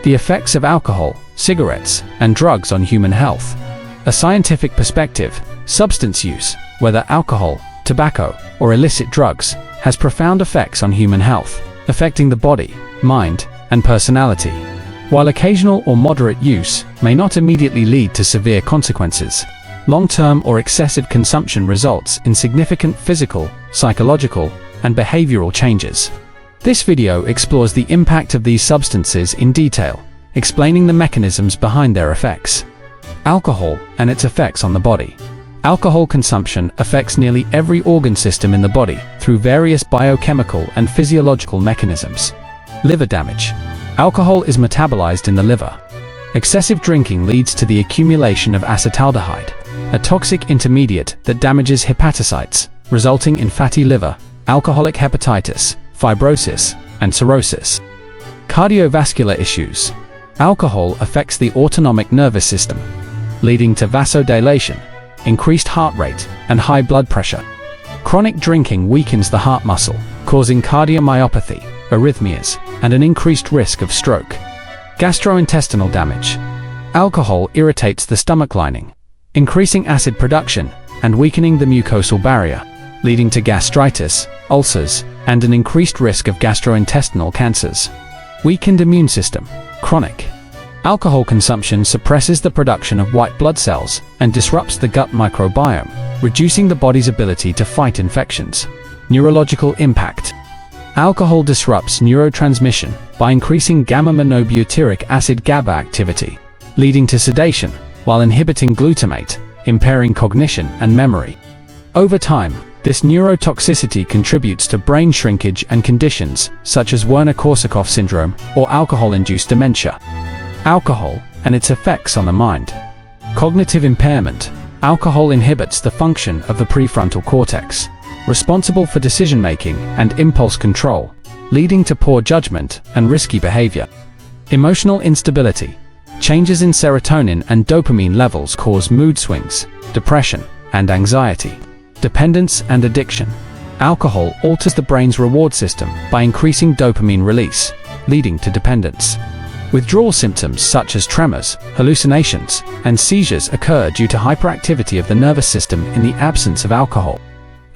The effects of alcohol, cigarettes, and drugs on human health. A scientific perspective, substance use, whether alcohol, tobacco, or illicit drugs, has profound effects on human health, affecting the body, mind, and personality. While occasional or moderate use may not immediately lead to severe consequences, long-term or excessive consumption results in significant physical, psychological, and behavioral changes. This video explores the impact of these substances in detail, explaining the mechanisms behind their effects. Alcohol and its effects on the body. Alcohol consumption affects nearly every organ system in the body through various biochemical and physiological mechanisms. Liver damage. Alcohol is metabolized in the liver. Excessive drinking leads to the accumulation of acetaldehyde, a toxic intermediate that damages hepatocytes, resulting in fatty liver, alcoholic hepatitis, fibrosis, and cirrhosis. Cardiovascular issues. Alcohol affects the autonomic nervous system, leading to vasodilation, increased heart rate, and high blood pressure. Chronic drinking weakens the heart muscle, causing cardiomyopathy, arrhythmias, and an increased risk of stroke. Gastrointestinal damage. Alcohol irritates the stomach lining, increasing acid production and weakening the mucosal barrier, leading to gastritis, ulcers, and an increased risk of gastrointestinal cancers. Weakened immune system. Chronic alcohol consumption suppresses the production of white blood cells and disrupts the gut microbiome, reducing the body's ability to fight infections. Neurological impact. Alcohol disrupts neurotransmission by increasing gamma-monobutyric acid GABA activity, leading to sedation, while inhibiting glutamate, impairing cognition and memory. Over time, this neurotoxicity contributes to brain shrinkage and conditions such as Werner-Korsakoff syndrome or alcohol-induced dementia. Alcohol and its effects on the mind. Cognitive impairment. Alcohol inhibits the function of the prefrontal cortex, responsible for decision-making and impulse control, leading to poor judgment and risky behavior. Emotional instability. Changes in serotonin and dopamine levels cause mood swings, depression, and anxiety. Dependence and addiction. Alcohol alters the brain's reward system by increasing dopamine release, leading to dependence. Withdrawal symptoms such as tremors, hallucinations, and seizures occur due to hyperactivity of the nervous system in the absence of alcohol.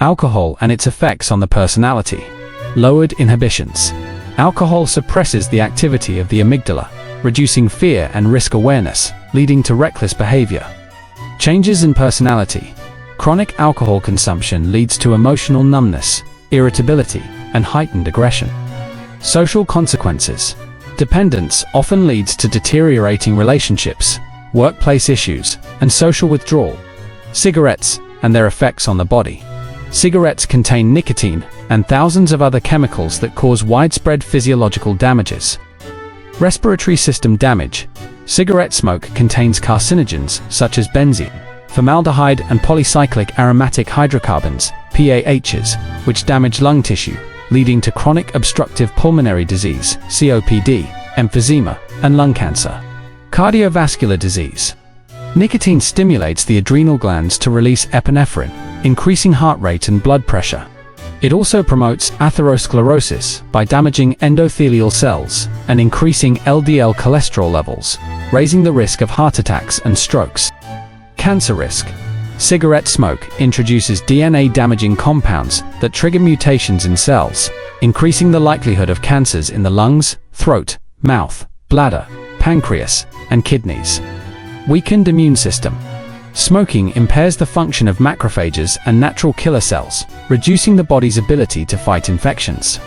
Alcohol and its effects on the personality. Lowered inhibitions. Alcohol suppresses the activity of the amygdala, reducing fear and risk awareness, leading to reckless behavior. Changes in personality. Chronic alcohol consumption leads to emotional numbness, irritability, and heightened aggression. Social consequences. Dependence often leads to deteriorating relationships, workplace issues, and social withdrawal. Cigarettes and their effects on the body. Cigarettes contain nicotine and thousands of other chemicals that cause widespread physiological damages. Respiratory system damage. Cigarette smoke contains carcinogens such as benzene, formaldehyde, and polycyclic aromatic hydrocarbons, PAHs, which damage lung tissue, leading to chronic obstructive pulmonary disease, COPD, emphysema, and lung cancer. Cardiovascular disease. Nicotine stimulates the adrenal glands to release epinephrine, increasing heart rate and blood pressure. It also promotes atherosclerosis by damaging endothelial cells and increasing LDL cholesterol levels, raising the risk of heart attacks and strokes. Cancer risk. Cigarette smoke introduces DNA-damaging compounds that trigger mutations in cells, increasing the likelihood of cancers in the lungs, throat, mouth, bladder, pancreas, and kidneys. Weakened immune system. Smoking impairs the function of macrophages and natural killer cells, reducing the body's ability to fight infections.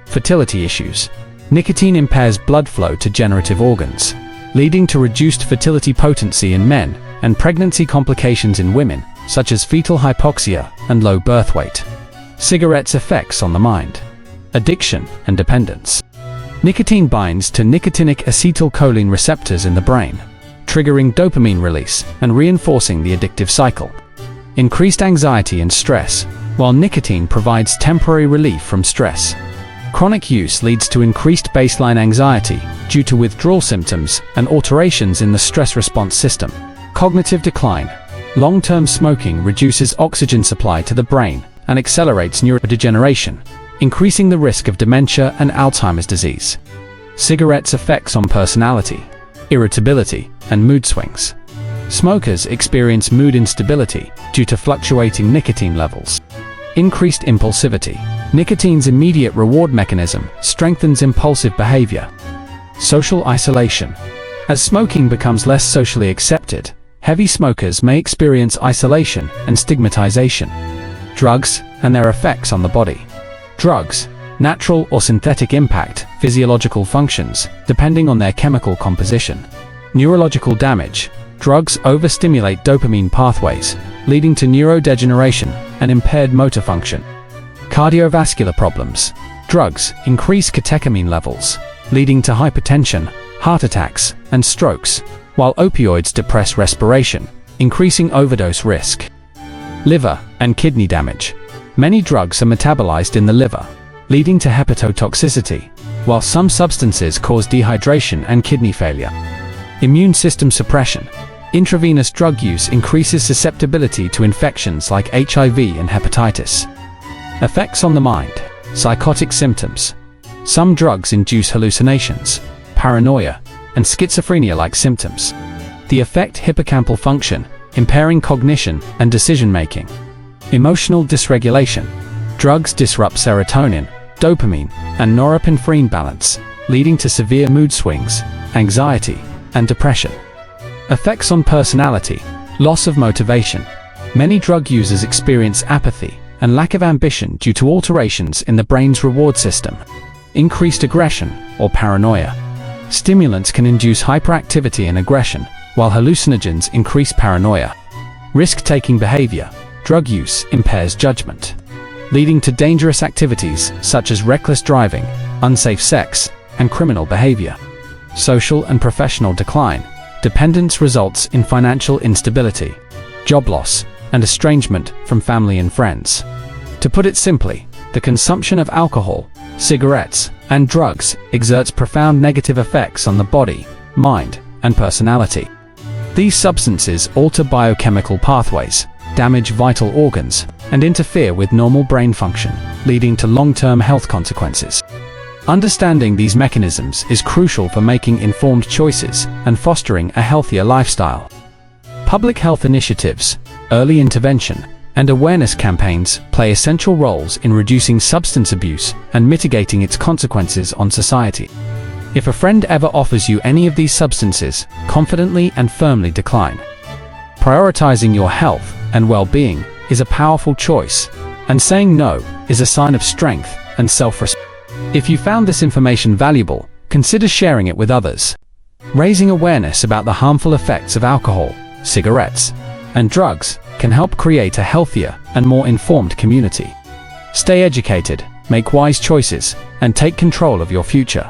Fertility issues. Nicotine impairs blood flow to generative organs, leading to reduced fertility potency in men and pregnancy complications in women, such as fetal hypoxia and low birth weight. Cigarettes' effects on the mind. Addiction and dependence. Nicotine binds to nicotinic acetylcholine receptors in the brain, triggering dopamine release and reinforcing the addictive cycle. Increased anxiety and stress. While nicotine provides temporary relief from stress, chronic use leads to increased baseline anxiety due to withdrawal symptoms and alterations in the stress response system. Cognitive decline. Long-term smoking reduces oxygen supply to the brain and accelerates neurodegeneration, increasing the risk of dementia and Alzheimer's disease. Cigarettes' effects on personality, irritability, and mood swings. Smokers experience mood instability due to fluctuating nicotine levels. Increased impulsivity. Nicotine's immediate reward mechanism strengthens impulsive behavior. Social isolation. As smoking becomes less socially accepted, heavy smokers may experience isolation and stigmatization. Drugs and their effects on the body. Drugs, natural or synthetic, impact physiological functions depending on their chemical composition. Neurological damage. Drugs overstimulate dopamine pathways, leading to neurodegeneration and impaired motor function. Cardiovascular problems. Drugs increase catecholamine levels, leading to hypertension, heart attacks, and strokes, while opioids depress respiration, increasing overdose risk. Liver and kidney damage. Many drugs are metabolized in the liver, leading to hepatotoxicity, while some substances cause dehydration and kidney failure. Immune system suppression. Intravenous drug use increases susceptibility to infections like HIV and hepatitis. Effects on the mind. Psychotic symptoms. Some drugs induce hallucinations, paranoia, and schizophrenia-like symptoms. They affect hippocampal function, impairing cognition and decision-making. Emotional dysregulation. Drugs disrupt serotonin, dopamine, and norepinephrine balance, leading to severe mood swings, anxiety, and depression. Effects on personality. Loss of motivation. Many drug users experience apathy and lack of ambition due to alterations in the brain's reward system. Increased aggression or paranoia. Stimulants can induce hyperactivity and aggression, while hallucinogens increase paranoia. Risk-taking behavior. Drug use impairs judgment, leading to dangerous activities such as reckless driving, unsafe sex, and criminal behavior. Social and professional decline. Dependence results in financial instability, job loss, and estrangement from family and friends. To put it simply, the consumption of alcohol, cigarettes, and drugs exerts profound negative effects on the body, mind, and personality. These substances alter biochemical pathways, damage vital organs, and interfere with normal brain function, leading to long-term health consequences. Understanding these mechanisms is crucial for making informed choices and fostering a healthier lifestyle. Public health initiatives, early intervention, and awareness campaigns play essential roles in reducing substance abuse and mitigating its consequences on society. If a friend ever offers you any of these substances, confidently and firmly decline. Prioritizing your health and well-being is a powerful choice, and saying no is a sign of strength and self-respect. If you found this information valuable, consider sharing it with others. Raising awareness about the harmful effects of alcohol, cigarettes, and drugs can help create a healthier and more informed community. Stay educated, make wise choices, and take control of your future.